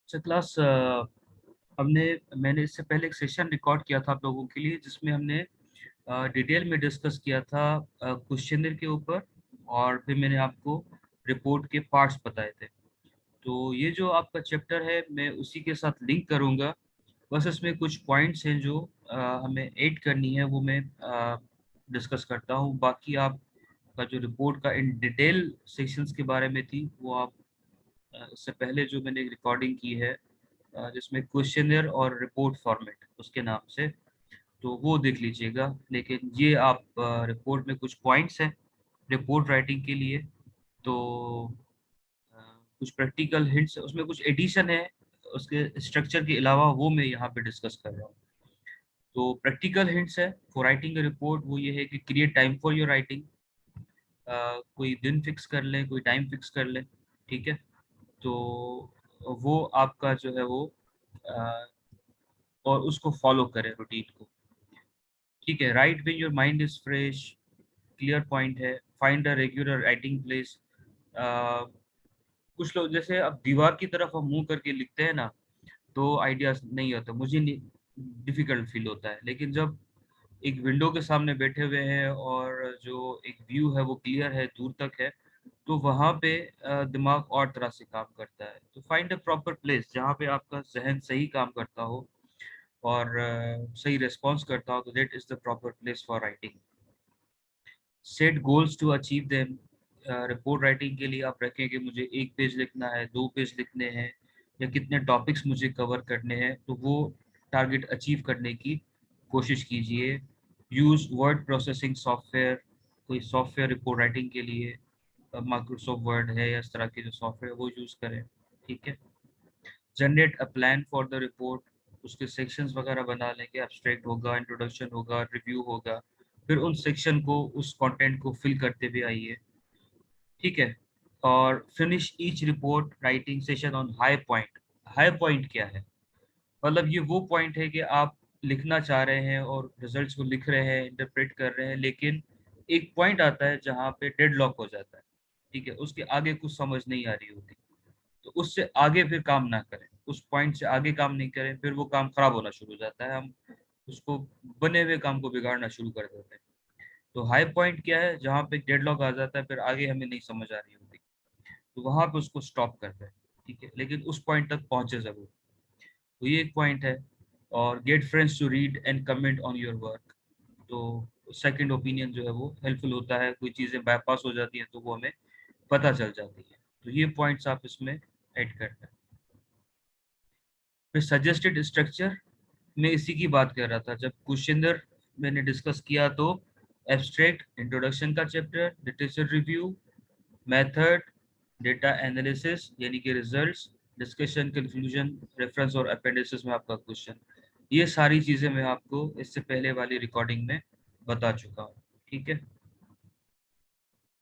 अच्छा क्लास, मैंने इससे पहले एक सेशन रिकॉर्ड किया था आप लोगों के लिए, जिसमें हमने डिटेल में डिस्कस किया था क्वेश्चनर के ऊपर। और फिर मैंने आपको रिपोर्ट के पार्ट्स बताए थे। तो ये जो आपका चैप्टर है, मैं उसी के साथ लिंक करूँगा। बस इसमें कुछ पॉइंट्स हैं जो हमें ऐड करनी है, वो मैं डिस्कस करता हूँ। बाकी आपका जो रिपोर्ट का इन डिटेल सेक्शंस के बारे में थी, वो आप इससे पहले जो मैंने रिकॉर्डिंग की है, जिसमें क्वेश्चनर और रिपोर्ट फॉर्मेट उसके नाम से, तो वो देख लीजिएगा। लेकिन ये आप रिपोर्ट में कुछ पॉइंट्स हैं रिपोर्ट राइटिंग के लिए। तो अ, कुछ प्रैक्टिकल हिंट्स, उसमें कुछ एडिशन है उसके स्ट्रक्चर के अलावा, वो मैं यहाँ पे डिस्कस कर रहा हूँ। तो प्रैक्टिकल हिंट्स है फॉर राइटिंग रिपोर्ट, वो ये है कि create time for your writing. कोई दिन फिक्स कर लें, कोई टाइम फिक्स कर लें, ठीक है। तो वो आपका जो है वो अ, और उसको फॉलो करें रूटीन को, ठीक है। Write when your mind is fresh, clear point है। Find a regular writing place. कुछ लोग जैसे अब दीवार की तरफ हम मुंह करके लिखते हैं ना, तो आइडियाज नहीं होता, मुझे डिफिकल्ट फील होता है। लेकिन जब एक विंडो के सामने बैठे हुए हैं और जो एक व्यू है वो क्लियर है, दूर तक है, तो वहाँ पे दिमाग और तरह से काम करता है। तो फाइंड अ प्रॉपर प्लेस जहाँ पे आपका जहन सही काम करता हो और सही रिस्पॉन्स करता हो, तो that is the proper place for writing. Set goals to achieve them. Report writing के लिए आप रखें कि मुझे 1 पेज लिखना है, 2 पेज लिखने हैं, या कितने टॉपिक्स मुझे कवर करने हैं, तो वो टारगेट अचीव करने की कोशिश कीजिए। यूज वर्ड प्रोसेसिंग सॉफ्टवेयर, कोई सॉफ्टवेयर रिपोर्ट राइटिंग के लिए, माइक्रोसॉफ्ट वर्ड है या इस तरह के जो सॉफ्टवेयर, वो यूज़ करें, ठीक है। Generate a plan for the report, उसके सेक्शंस वगैरह बना लें कि एब्स्ट्रैक्ट होगा, इंट्रोडक्शन होगा, रिव्यू होगा। फिर उन सेक्शन को, उस कंटेंट को फिल करते हुए आइए, ठीक है। और finish each report writing session on high point. High point क्या है? मतलब ये वो पॉइंट है कि आप लिखना चाह रहे हैं और रिजल्ट्स को लिख रहे हैं, इंटरप्रेट कर रहे हैं, लेकिन एक पॉइंट आता है जहाँ पे डेडलॉक हो जाता है, ठीक है। उसके आगे कुछ समझ नहीं आ रही होती, तो उससे आगे फिर काम ना करें, उस पॉइंट से आगे काम नहीं करें, फिर वो काम खराब होना शुरू हो जाता है। हम उसको, बने हुए काम को बिगाड़ना शुरू कर देते हैं। तो हाई पॉइंट क्या है? जहाँ पे डेडलॉक आ जाता है, फिर आगे हमें नहीं समझ आ रही होती, तो वहां पे उसको स्टॉप करते हैं, ठीक है। लेकिन उस पॉइंट तक पहुंचे जरूर। तो ये एक पॉइंट है। और get friends to read and comment on your work. तो सेकंड ओपिनियन जो है वो हेल्पफुल होता है, कोई चीज़ें बाईपास हो जाती हैं तो वो हमें पता चल जाती है। तो ये पॉइंट्स आप इसमें ऐड करते हैं। फिर सजेस्टेड स्ट्रक्चर, मैं इसी की बात कर रहा था जब क्वेश्चनर मैंने डिस्कस किया। तो एब्स्ट्रैक्ट, इंट्रोडक्शन का chapter, literature review, method, data analysis यानी कि रिजल्ट्स, डिस्कशन, कंक्लूजन, रेफरेंस और अपेंडिसेस में आपका क्वेश्चन। ये सारी चीज़ें मैं आपको इससे पहले वाली रिकॉर्डिंग में बता चुका हूँ, ठीक है।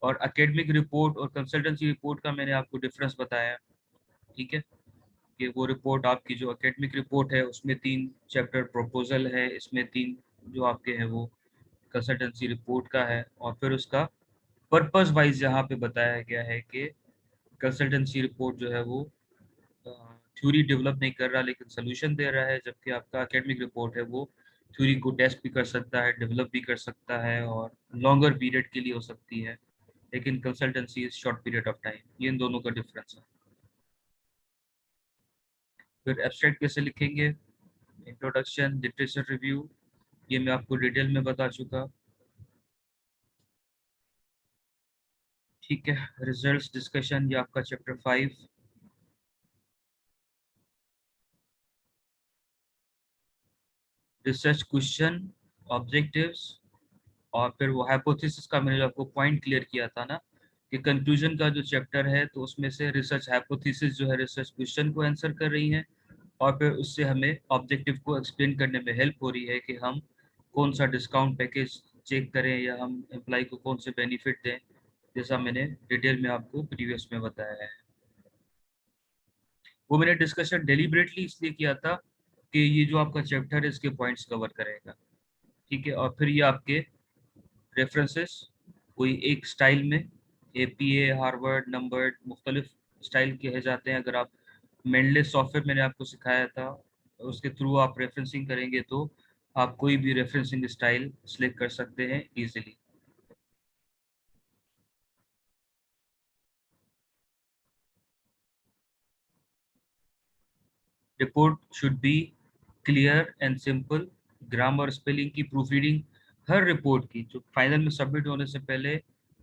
और एकेडमिक रिपोर्ट और कंसल्टेंसी रिपोर्ट का मैंने आपको डिफरेंस बताया, ठीक है। कि वो रिपोर्ट आपकी जो एकेडमिक रिपोर्ट है, उसमें 3 चैप्टर प्रपोजल है, इसमें 3 जो आपके हैं वो कंसल्टेंसी रिपोर्ट का है। और फिर उसका पर्पस वाइज यहाँ पे बताया गया है कि कंसल्टेंसी रिपोर्ट जो है वो थ्योरी डेवलप नहीं कर रहा, लेकिन सोल्यूशन दे रहा है, जबकि आपका एकेडमिक रिपोर्ट है वो थ्योरी को टेस्ट भी कर सकता है, डेवलप भी कर सकता है, और लॉन्गर पीरियड के लिए हो सकती है। लेकिन consultancy is short period of time. ये इन दोनों का डिफरेंस है। फिर एब्स्ट्रैक्ट कैसे लिखेंगे, इंट्रोडक्शन, लिटरेचर रिव्यू, ये मैं आपको डिटेल में बता चुका, ठीक है। रिजल्ट्स डिस्कशन, ये आपका चैप्टर 5। रिसर्च क्वेश्चन, ऑब्जेक्टिव्स, और फिर वो हाइपोथेसिस का मैंने जो आपको पॉइंट क्लियर किया था ना, कि कंक्लूजन का जो चैप्टर है, तो उसमें से रिसर्च हाइपोथेसिस जो है रिसर्च क्वेश्चन को आंसर कर रही है, और फिर उससे हमें ऑब्जेक्टिव को एक्सप्लेन करने में हेल्प हो रही है कि हम कौन सा डिस्काउंट पैकेज चेक करें, या हम एम्प्लॉय को कौन से बेनिफिट दें, जैसा मैंने डिटेल में आपको प्रीवियस में बताया है। वो मैंने डिस्कशन डेलिबरेटली इसलिए किया था कि ये जो आपका चैप्टर है इसके पॉइंट्स कवर करेगा, ठीक है। और फिर ये आपके रेफरेंसेस, कोई एक स्टाइल में, एपीए, हार्वर्ड, नंबर्ड, मुख्तलिफ स्टाइल कहे जाते हैं। अगर आप मेंडलेस सॉफ्टवेयर मैंने आपको सिखाया था, उसके थ्रू आप रेफरेंसिंग करेंगे तो आप कोई भी रेफरेंसिंग स्टाइल सिलेक्ट कर सकते हैं easily. Report should be clear and simple. Grammar spelling की प्रूफ रीडिंग हर रिपोर्ट की जो फाइनल में सबमिट होने से पहले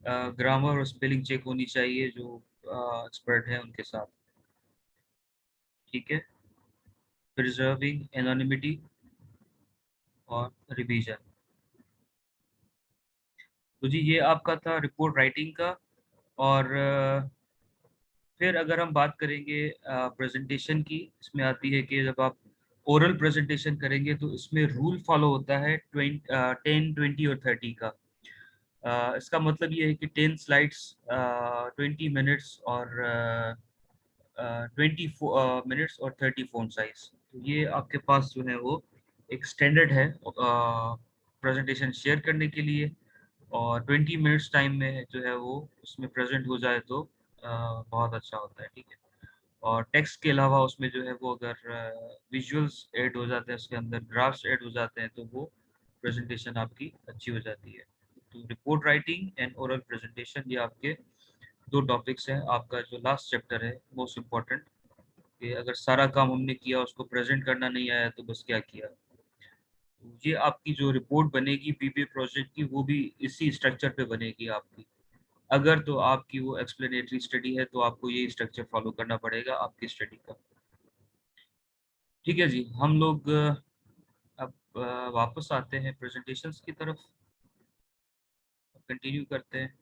ग्रामर और स्पेलिंग चेक होनी चाहिए जो एक्सपर्ट है उनके साथ। ठीक है। प्रिजर्विंग एनोनिमिटी और रिवीजन। तो जी ये आपका था रिपोर्ट राइटिंग का। और फिर अगर हम बात करेंगे प्रेजेंटेशन की, इसमें आती है कि जब आप ओरल प्रेजेंटेशन करेंगे तो इसमें रूल फॉलो होता है 10, 20 और 30 का। इसका मतलब ये है कि 10 स्लाइड्स 20 मिनट्स और 20 मिनट्स और 30 फ़ॉन्ट साइज। तो ये आपके पास जो है वो एक स्टैंडर्ड है प्रेजेंटेशन शेयर करने के लिए। और 20 मिनट्स टाइम में जो है वो उसमें प्रेजेंट हो जाए तो बहुत अच्छा होता है। ठीक है। और टेक्स्ट के अलावा उसमें जो है वो अगर विजुअल्स ऐड हो जाते हैं, उसके अंदर ग्राफ्स ऐड हो जाते हैं, तो वो प्रेजेंटेशन आपकी अच्छी हो जाती है। तो report writing and oral presentation ये आपके दो टॉपिक्स हैं। आपका जो लास्ट चैप्टर है मोस्ट इम्पोर्टेंट, कि अगर सारा काम हमने किया उसको प्रेजेंट करना नहीं आया तो बस क्या किया। तो ये आपकी जो रिपोर्ट बनेगी बीबीए प्रोजेक्ट की, वो भी इसी स्ट्रक्चर पे बनेगी आपकी। अगर तो आपकी वो एक्सप्लेनेटरी स्टडी है तो आपको ये स्ट्रक्चर फॉलो करना पड़ेगा आपकी स्टडी का। ठीक है जी, हम लोग अब वापस आते हैं प्रेजेंटेशंस की तरफ, कंटिन्यू करते हैं।